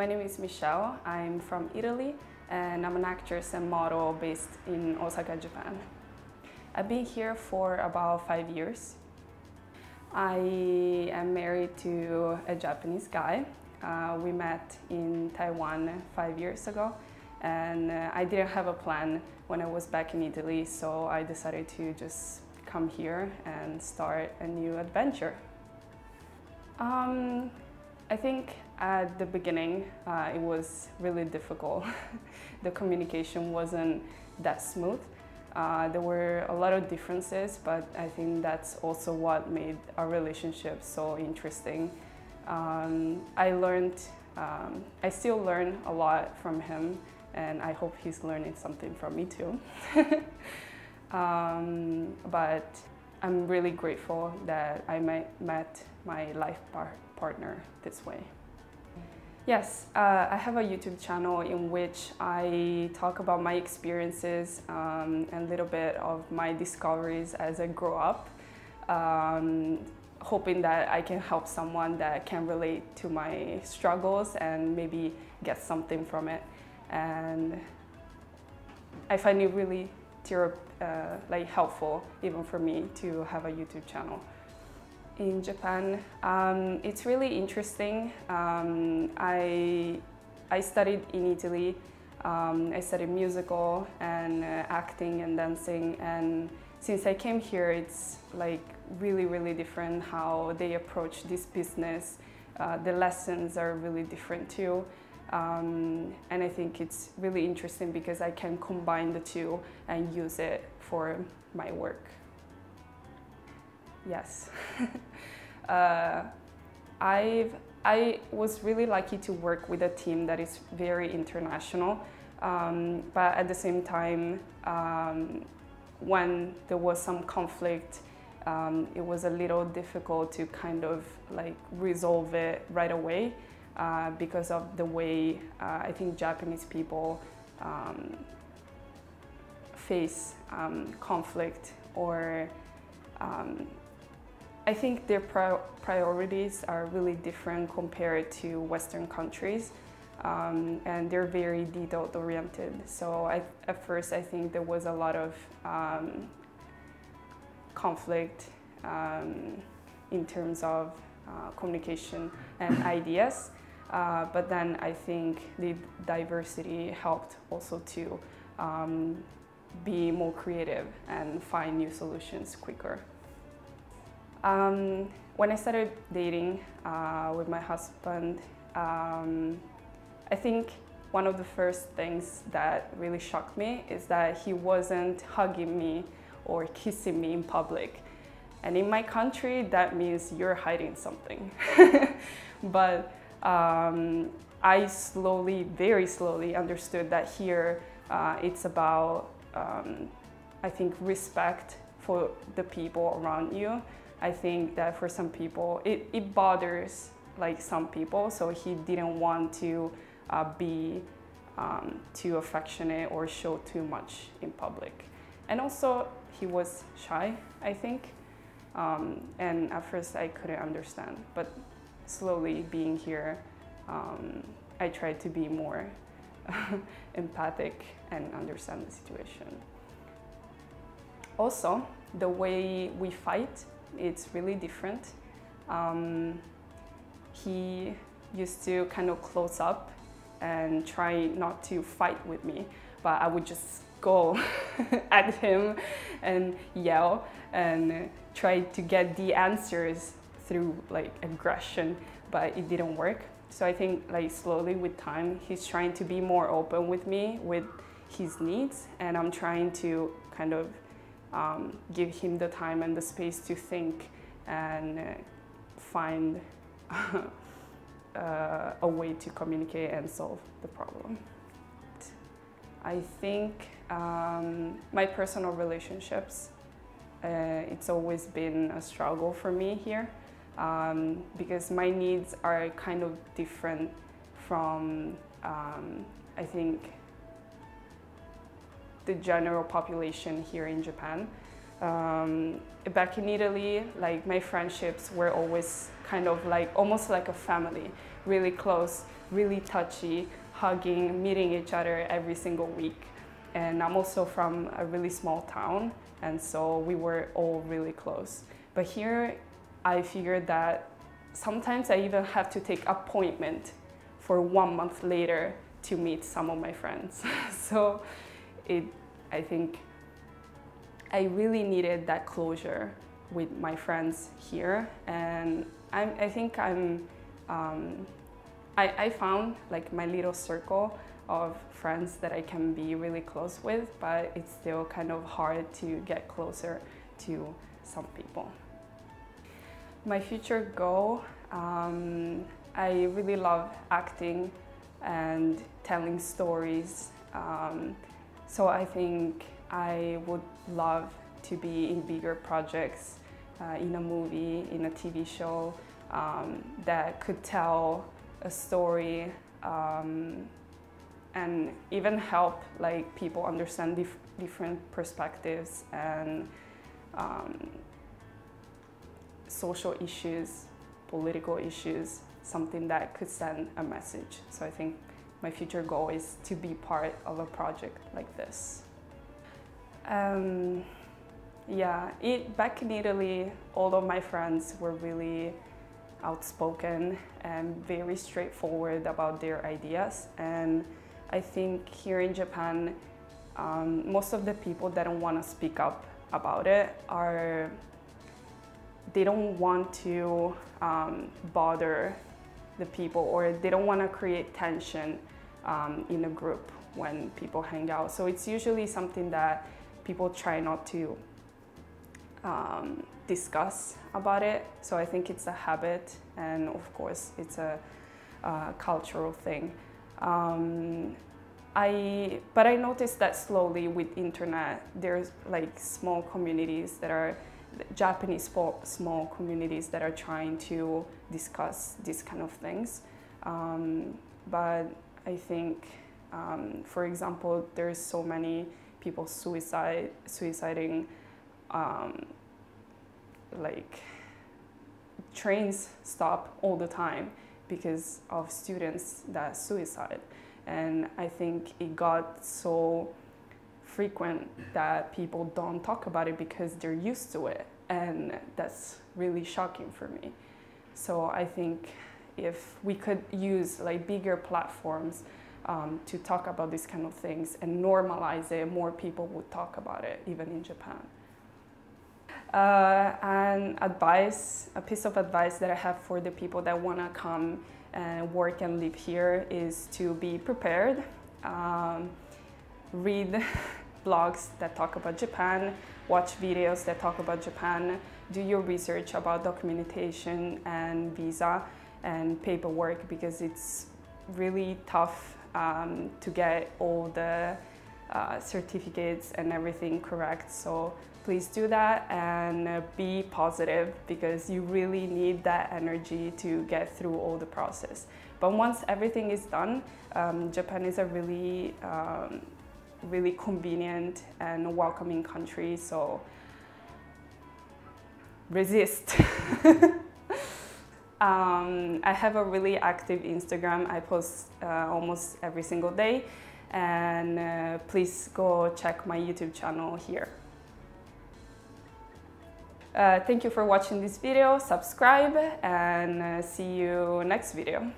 My name is Michelle. I'm from Italy and I'm an actress and model based in Osaka, Japan. I've been here for about 5 years. I am married to a Japanese guy. We met in Taiwan 5 years ago, and I didn't have a plan when I was back in Italy, so I decided to just come here and start a new adventure. I think at the beginning it was really difficult. The communication wasn't that smooth. There were a lot of differences, but I think that's also what made our relationship so interesting. I still learn a lot from him, and I hope he's learning something from me too. But I'm really grateful that I met my life partner this way. Yes, I have a YouTube channel in which I talk about my experiences and a little bit of my discoveries as I grow up, hoping that I can help someone that can relate to my struggles and maybe get something from it. And I find it really helpful even for me to have a YouTube channel. In Japan, it's really interesting. I studied in Italy. I studied musical and acting and dancing, and since I came here, it's like really different how they approach this business. The lessons are really different too. And I think it's really interesting because I can combine the two and use it for my work. Yes. I was really lucky to work with a team that is very international, but at the same time, when there was some conflict, it was a little difficult to kind of like resolve it right away because of the way I think Japanese people face conflict, or I think their priorities are really different compared to Western countries, and they're very detail-oriented. So at first I think there was a lot of conflict in terms of communication and ideas, but then I think the diversity helped also to be more creative and find new solutions quicker. When I started dating with my husband, I think one of the first things that really shocked me is that he wasn't hugging me or kissing me in public. And in my country, that means you're hiding something. But I very slowly understood that here it's about, I think, respect for the people around you. I think that for some people, it bothers like some people, so he didn't want to be too affectionate or show too much in public. And also, he was shy, I think, and at first I couldn't understand, but slowly being here, I tried to be more empathic and understand the situation. Also, the way we fight, it's really different. He used to kind of close up and try not to fight with me, but I would just go at him and yell and try to get the answers through like aggression, but it didn't work. So I think like slowly with time, he's trying to be more open with me with his needs, and I'm trying to kind of give him the time and the space to think and find a way to communicate and solve the problem. I think my personal relationships, it's always been a struggle for me here because my needs are kind of different from, I think, the general population here in Japan. Back in Italy, like my friendships were always kind of like almost like a family, really close, really touchy, hugging, meeting each other every single week. And I'm also from a really small town, and so we were all really close. But here, I figured that sometimes I even have to take appointment for 1 month later to meet some of my friends. So I think I really needed that closure with my friends here, and I think I found like my little circle of friends that I can be really close with, but it's still kind of hard to get closer to some people. My future goal, I really love acting and telling stories. So I think I would love to be in bigger projects, in a movie, in a TV show, that could tell a story and even help like people understand different perspectives and social issues, political issues, something that could send a message. So I think my future goal is to be part of a project like this. Back in Italy, all of my friends were really outspoken and very straightforward about their ideas. And I think here in Japan, most of the people that don't want to speak up about it they don't want to bother the people, or they don't want to create tension in a group when people hang out. So it's usually something that people try not to discuss about it. So I think it's a habit, and of course it's a cultural thing. But I noticed that slowly with internet, there's like small communities that are Japanese small communities that are trying to discuss these kind of things. But I think, for example, there's so many people suiciding, like trains stop all the time because of students that suicide. And I think it got so frequent that people don't talk about it because they're used to it, and that's really shocking for me. So I think if we could use like bigger platforms to talk about these kind of things and normalize it, more people would talk about it, even in Japan. A piece of advice that I have for the people that want to come and work and live here is to be prepared. Read blogs that talk about Japan, watch videos that talk about Japan, do your research about documentation and visa and paperwork, because it's really tough to get all the certificates and everything correct. So please do that and be positive, because you really need that energy to get through all the process. But once everything is done, Japan is a really really convenient and welcoming country, so resist. I have a really active Instagram. I post almost every single day, and please go check my YouTube channel here. Thank you for watching this video, subscribe, and see you next video.